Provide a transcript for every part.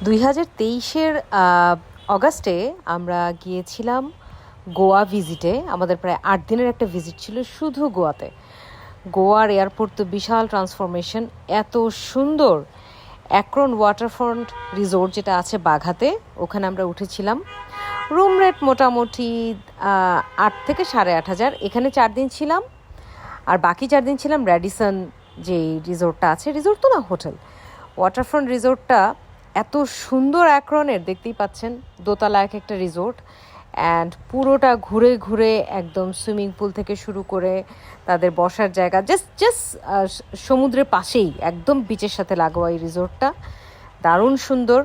2023-এর অগাস্টে আমরা গিয়েছিলাম গোয়া ভিজিটে। আমাদের প্রায় 8 দিনের একটা ভিজিট ছিল শুধু গোয়াতে। গোয়ার এয়ারপোর্ট তো বিশাল ট্রান্সফরমেশন, এত সুন্দর। অ্যাক্রন ওয়াটারফ্রন্ট রিসোর্ট যেটা আছে বাঘাতে, ওখানে আমরা উঠেছিলাম। রুম রেট মোটামুটি 8 থেকে 8,500। এখানে 4 দিন ছিলাম, আর বাকি 4 দিন ছিলাম র্যাডিসন যে রিসোর্টটা আছে, রিসোর্ট তো না, হোটেল। ওয়াটারফ্রন্ট রিসোর্টটা এত সুন্দর অ্যাক্রনের, দেখতেই পাচ্ছেন, দোতলা এক একটা রিসোর্ট। অ্যান্ড পুরোটা ঘুরে ঘুরে একদম সুইমিং পুল থেকে শুরু করে তাদের বসার জায়গা, জাস্ট সমুদ্রের পাশেই, একদম বিচের সাথে লাগোয়া এই রিসোর্টটা। দারুণ সুন্দর।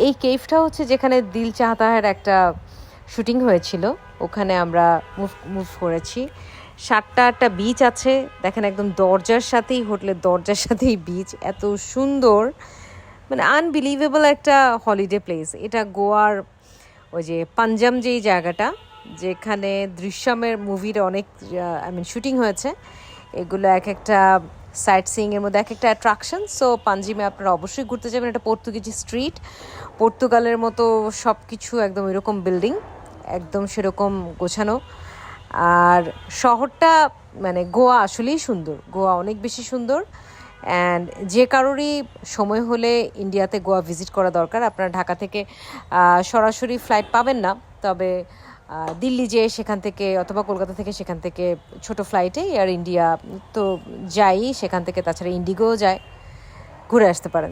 এই কেভটা হচ্ছে যেখানে দিল চাহতা হ্যার একটা শুটিং হয়েছিল, ওখানে আমরা মুভ করেছি। 7টা বিচ আছে, দেখেন, একদম দরজার সাথেই, হোটেলের দরজার সাথেই বিচ। এত সুন্দর, মানে আনবিলিভেবল একটা হলিডে প্লেস এটা। গোয়ার ওই যে পাঞ্জাম যেই জায়গাটা, যেখানে দৃশ্যমের মুভির অনেক শুটিং হয়েছে, এগুলো এক একটা সাইট সিইংয়ের মধ্যে এক একটা অ্যাট্রাকশন। সো পাঞ্জিমে আপনারা অবশ্যই ঘুরতে যাবেন। এটা পর্তুগিজ স্ট্রিট, পর্তুগালের মতো সব কিছু, একদম এরকম বিল্ডিং, একদম সেরকম গোছানো। আর শহরটা, মানে গোয়া আসলেই সুন্দর, গোয়া অনেক বেশি সুন্দর। অ্যান্ড যে কারোরই সময় হলে ইন্ডিয়াতে গোয়া ভিজিট করা দরকার। আপনারা ঢাকা থেকে সরাসরি ফ্লাইট পাবেন না, তবে দিল্লি যেয়ে সেখান থেকে, অথবা কলকাতা থেকে সেখান থেকে ছোট ফ্লাইটে এয়ার ইন্ডিয়া তো যাই সেখান থেকে, তাছাড়া ইন্ডিগোও যায়, ঘুরে আসতে পারেন।